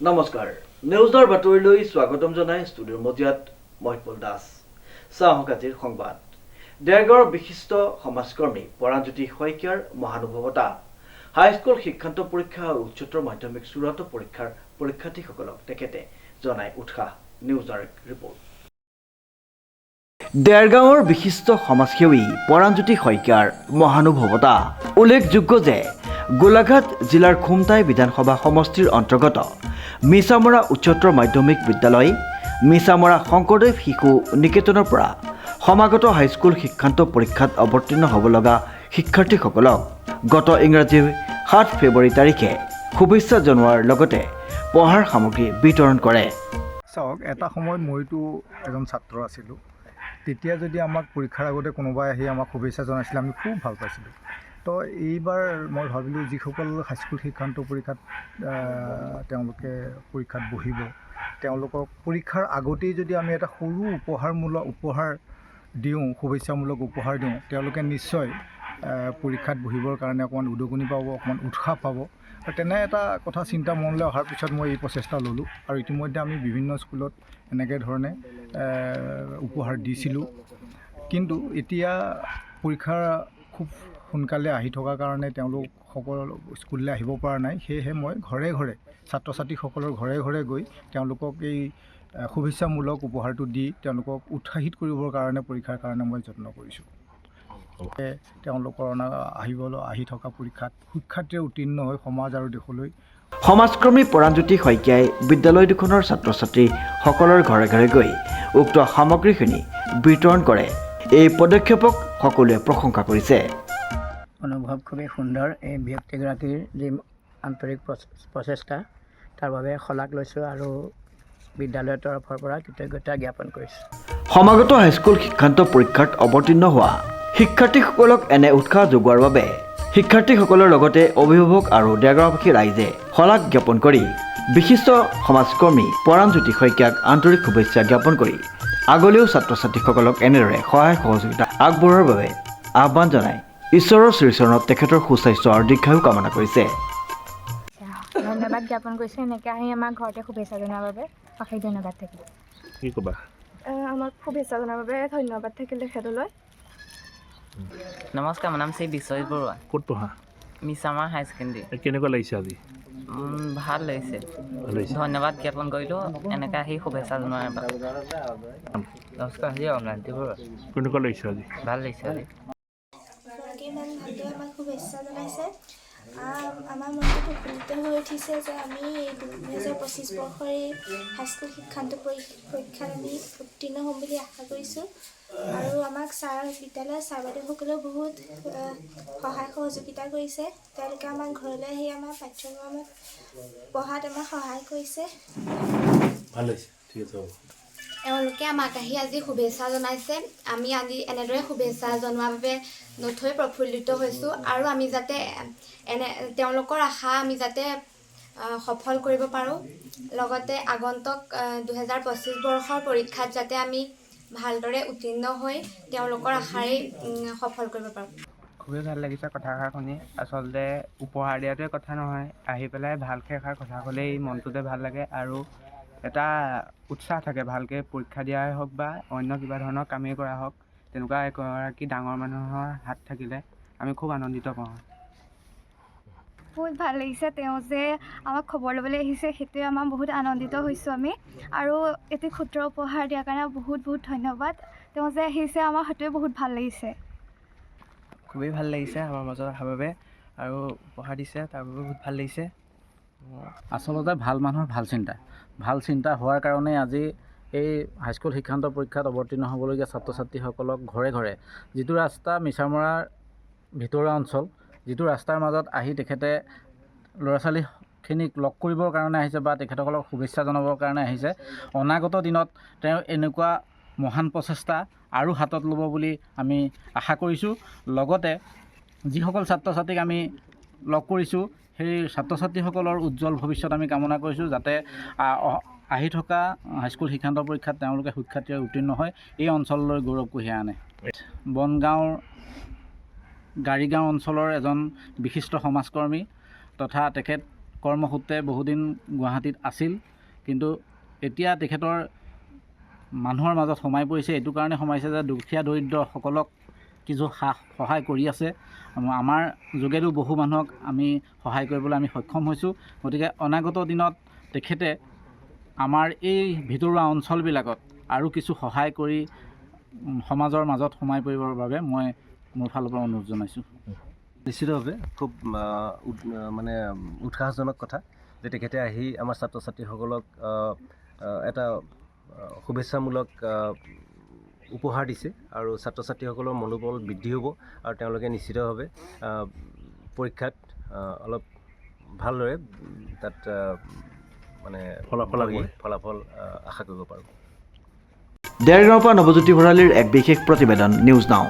নমস্কাৰ নিউজৰ বাতৰিলৈ স্বাগতম জনাই ষ্টুডিঅ'ৰ মজিয়াত মহিতপল দাস চাওক আজিৰ সংবাদ দেৰগাঁৱৰ বিশিষ্ট সমাজকৰ্মী পৰাণজ্যোতি শইকীয়াৰ মহানুভৱতা হাইস্কুল শিক্ষান্ত পৰীক্ষা আৰু উচ্চতৰ মাধ্যমিক চূড়ান্ত পৰীক্ষাৰ পৰীক্ষাৰ্থীসকলক তেখেতে জনাই উৎসাহ নিউজৰ ৰিপৰ্ট দেৰগাঁৱৰ বিশিষ্ট সমাজসেৱী পৰাণজ্যোতি শইকীয়াৰ মহানুভৱতা উল্লেখযোগ্য যে গোলাঘাট জিলাৰ খুমটাই বিধানসভা সমষ্টিৰ অন্তৰ্গত মিছামৰা উচ্চতৰ মাধ্যমিক বিদ্যালয় মিছামৰা শংকৰদেৱ শিশু নিকেতনৰ পৰা সমাগত হাইস্কুল শিক্ষান্ত পৰীক্ষাত অৱতীৰ্ণ হ'ব লগা শিক্ষাৰ্থীসকলক গত ইংৰাজী 7 ফেব্ৰুৱাৰী তাৰিখে শুভেচ্ছা জনোৱাৰ লগতে পঢ়াৰ সামগ্ৰী বিতৰণ কৰে। চাওক এটা সময় মইতো এজন ছাত্ৰ আছিলোঁ, তেতিয়া যদি আমাক পৰীক্ষাৰ আগতে কোনোবাই আহি আমাক শুভেচ্ছা জনাইছিলে আমি খুব ভাল পাইছিলোঁ। তো এইবাৰ মই ভাবিলোঁ যিসকল হাইস্কুল শিক্ষান্ত পৰীক্ষাত তেওঁলোকে পৰীক্ষাত বহিব তেওঁলোকক পৰীক্ষাৰ আগতেই যদি আমি এটা সৰু উপহাৰ দিওঁ, শুভেচ্ছামূলক উপহাৰ দিওঁ, তেওঁলোকে নিশ্চয় পৰীক্ষাত বহিবৰ কাৰণে অকণমান উদগনি পাব, অকণমান উৎসাহ পাব। আৰু তেনে এটা কথা চিন্তা মনলৈ অহাৰ পিছত মই এই প্ৰচেষ্টা ল'লোঁ আৰু ইতিমধ্যে আমি বিভিন্ন স্কুলত এনেকৈ ধৰণে উপহাৰ দিছিলোঁ। কিন্তু এতিয়া পৰীক্ষা খুব সোনকালে আহি থকাৰ কাৰণে তেওঁলোক সকলো স্কুললৈ আহিব পৰা নাই। সেয়েহে মই ঘৰে ঘৰে ছাত্ৰ ছাত্ৰীসকলৰ ঘৰে ঘৰে গৈ তেওঁলোকক এই শুভেচ্ছামূলক উপহাৰটো দি তেওঁলোকক উৎসাহিত কৰিবৰ কাৰণে পৰীক্ষাৰ কাৰণে মই যত্ন কৰিছোঁ। তেওঁলোকৰ আহি থকা পৰীক্ষাত সুখ্যাতিৰে উত্তীৰ্ণ হৈ সমাজ আৰু দেশলৈ সমাজকৰ্মী পৰাণজ্যোতি শইকীয়াই বিদ্যালয় দুখনৰ ছাত্ৰ ছাত্ৰীসকলৰ ঘৰে ঘৰে গৈ উক্ত সামগ্ৰীখিনি বিতৰণ কৰে। এই পদক্ষেপক সকলোৱে প্ৰশংসা কৰিছে। অনুভৱ খুবেই সুন্দৰ। এই ব্যক্তিগৰাকীৰ যি আন্তৰিক প্ৰচেষ্টা তাৰ বাবে শলাগ লৈছোঁ আৰু বিদ্যালয়ৰ তৰফৰ পৰা কৃতজ্ঞতা জ্ঞাপন কৰিছোঁ। সমাগত হাইস্কুল শিক্ষান্ত পৰীক্ষাত অৱতীৰ্ণ হোৱা শিক্ষাৰ্থীসকলক এনে উৎসাহ যোগোৱাৰ বাবে শিক্ষাৰ্থীসকলৰ লগতে অভিভাৱক আৰু দেৰগাঁওবাসী ৰাইজে শলাগ জ্ঞাপন কৰি বিশিষ্ট সমাজকৰ্মী পৰাণজ্যোতি শইকীয়াক আন্তৰিক শুভেচ্ছা জ্ঞাপন কৰি আগলৈও ছাত্ৰ ছাত্ৰীসকলক এনেদৰে সহায় সহযোগিতা আগবঢ়োৱাৰ বাবে আহ্বান জনাই ঈশ্বৰৰ শ্ৰীচৰণত তেখেতৰ সুস্বাস্থ্য আৰু দীৰ্ঘায়ু কামনা কৰিছে। ধন্যবাদ জ্ঞাপন কৰিছোঁ এনেকৈ আহি আমাক ঘৰতে শুভেচ্ছা জনোৱাৰ বাবে অশেষ ধন্যবাদ থাকিল। কি ক'বা? আমাক শুভেচ্ছা জনোৱাৰ বাবে ধন্যবাদ থাকিল তেখেতলৈ। নমস্কাৰ, মোৰ নাম শ্ৰী বিশ্বজিত বৰুৱা। ক'ত পঢ়া? মিছামাৰ হাই ছেকেণ্ডেৰী। কেনেকুৱা লাগিছে আজি? ভাল লাগিছে। ধন্যবাদ জ্ঞাপন কৰিলোঁ এনেকৈ আহি শুভেচ্ছা জনোৱাৰ বাবে। নমস্কাৰ, অমলান্তি বৰুৱা। কেনেকুৱা লাগিছে আজি? ভাল লাগিছে আজি। ইমান ভালদৰে আমাক শুভেচ্ছা জনাইছে। আমাৰ মনটো প্ৰফুল্লিত হৈ উঠিছে যে আমি 2025 বৰ্ষৰ এই হাইস্কুল শিক্ষান্ত পৰীক্ষাত আমি উত্তীৰ্ণ হ'ম বুলি আশা কৰিছোঁ। আৰু আমাক বিদ্যালয়ৰ ছাৰ বাইদেউসকলেও বহুত সহায় সহযোগিতা কৰিছে। তেওঁলোকে আমাৰ ঘৰলৈ আহি আমাৰ পাঠ্যক্ৰমত পঢ়াত আমাক সহায় কৰিছে। ভাল হৈছে, ঠিক আছে হ'ব। তেওঁলোকে আমাক আহি আজি শুভেচ্ছা জনাইছে। আমি আজি এনেদৰে শুভেচ্ছা জনোৱাৰ বাবে নথৈ প্ৰফুল্লিত হৈছোঁ আৰু আমি যাতে তেওঁলোকৰ আশা আমি যাতে সফল কৰিব পাৰোঁ, লগতে আগন্তুক 2025 বৰ্ষৰ পৰীক্ষাত যাতে আমি ভালদৰে উত্তীৰ্ণ হৈ তেওঁলোকৰ আশাৰেই সফল কৰিব পাৰোঁ। খুবেই ভাল লাগিছে কথাষাৰ শুনি। আচলতে উপহাৰ দিয়াটোৱে কথা নহয়, আহি পেলাই ভালকৈ এষাৰ কথা ক'লেই মনটোতে ভাল লাগে আৰু এটা উৎসাহ থাকে। ভালকৈ পৰীক্ষা দিয়াই হওক বা অন্য কিবা ধৰণৰ কামেই কৰা হওক, তেনেকুৱা এগৰাকী ডাঙৰ মানুহৰ হাত থাকিলে আমি খুব আনন্দিত পাওঁ। বহুত ভাল লাগিছে। তেওঁ যে আমাক খবৰ ল'বলৈ আহিছে সেইটোৱে আমাৰ বহুত আনন্দিত হৈছোঁ আমি। আৰু এটি ক্ষুদ্ৰ উপহাৰ দিয়াৰ কাৰণে বহুত বহুত ধন্যবাদ। তেওঁ যে আহিছে আমাৰ সেইটোৱে বহুত ভাল লাগিছে। খুবেই ভাল লাগিছে আমাৰ মাজত অহাৰ বাবে আৰু উপহাৰ দিছে তাৰ বাবে বহুত ভাল লাগিছে। আচলতে ভাল মানুহৰ ভাল চিন্তা হোৱাৰ কাৰণে আজি এই হাইস্কুল শিক্ষান্ত পৰীক্ষাত অৱতীৰ্ণ হ'বলগীয়া ছাত্ৰ ছাত্ৰীসকলক ঘৰে ঘৰে যিটো ৰাস্তা মিছামৰাৰ ভিতৰুৱা অঞ্চল, যিটো ৰাস্তাৰ মাজত আহি তেখেতে ল'ৰা ছোৱালীখিনিক লগ কৰিবৰ কাৰণে আহিছে বা তেখেতসকলক শুভেচ্ছা জনাবৰ কাৰণে আহিছে। অনাগত দিনত তেওঁ এনেকুৱা মহান প্ৰচেষ্টা আৰু হাতত ল'ব বুলি আমি আশা কৰিছোঁ। লগতে যিসকল ছাত্ৰ ছাত্ৰীক আমি লগ কৰিছোঁ সেই ছাত্ৰ ছাত্ৰীসকলৰ উজ্জ্বল ভৱিষ্যত আমি কামনা কৰিছোঁ, যাতে আহি থকা হাইস্কুল শিক্ষান্ত পৰীক্ষাত তেওঁলোকে সুখ্যাতিৰে উত্তীৰ্ণ হয়, এই অঞ্চললৈ গৌৰৱ কঢ়িয়াই আনে। বনগাঁৱৰ গাড়ীগাঁও অঞ্চলৰ এজন বিশিষ্ট সমাজকৰ্মী তথা তেখেত কৰ্মসূত্ৰে বহুদিন গুৱাহাটীত আছিল, কিন্তু এতিয়া তেখেতৰ মানুহৰ মাজত সোমাই পৰিছে। এইটো কাৰণে সোমাইছে যে দুখীয়া দৰিদ্ৰসকলক কিছু সহায় কৰি আছে। আমাৰ যোগেদিও বহু মানুহক আমি সহায় কৰিবলৈ আমি সক্ষম হৈছোঁ। গতিকে অনাগত দিনত তেখেতে আমাৰ এই ভিতৰুৱা অঞ্চলবিলাকত আৰু কিছু সহায় কৰি সমাজৰ মাজত সোমাই পৰিবৰ বাবে মই মোৰ ফালৰ পৰা অনুৰোধ জনাইছোঁ। নিশ্চিতভাৱে খুব মানে উৎসাহজনক কথা যে তেখেতে আহি আমাৰ ছাত্ৰ ছাত্ৰীসকলক এটা শুভেচ্ছামূলক উপহাৰ দিছে আৰু ছাত্ৰ ছাত্ৰীসকলৰ মনোবল বৃদ্ধি হ'ব আৰু তেওঁলোকে নিশ্চিতভাৱে পৰীক্ষাত অলপ ভালদৰে তাত মানে ফলাফল আশা কৰিব পাৰোঁ। দেৰগাঁৱৰ পৰা নৱজ্যোতি ভৰালীৰ এক বিশেষ প্ৰতিবেদন, নিউজ নাও।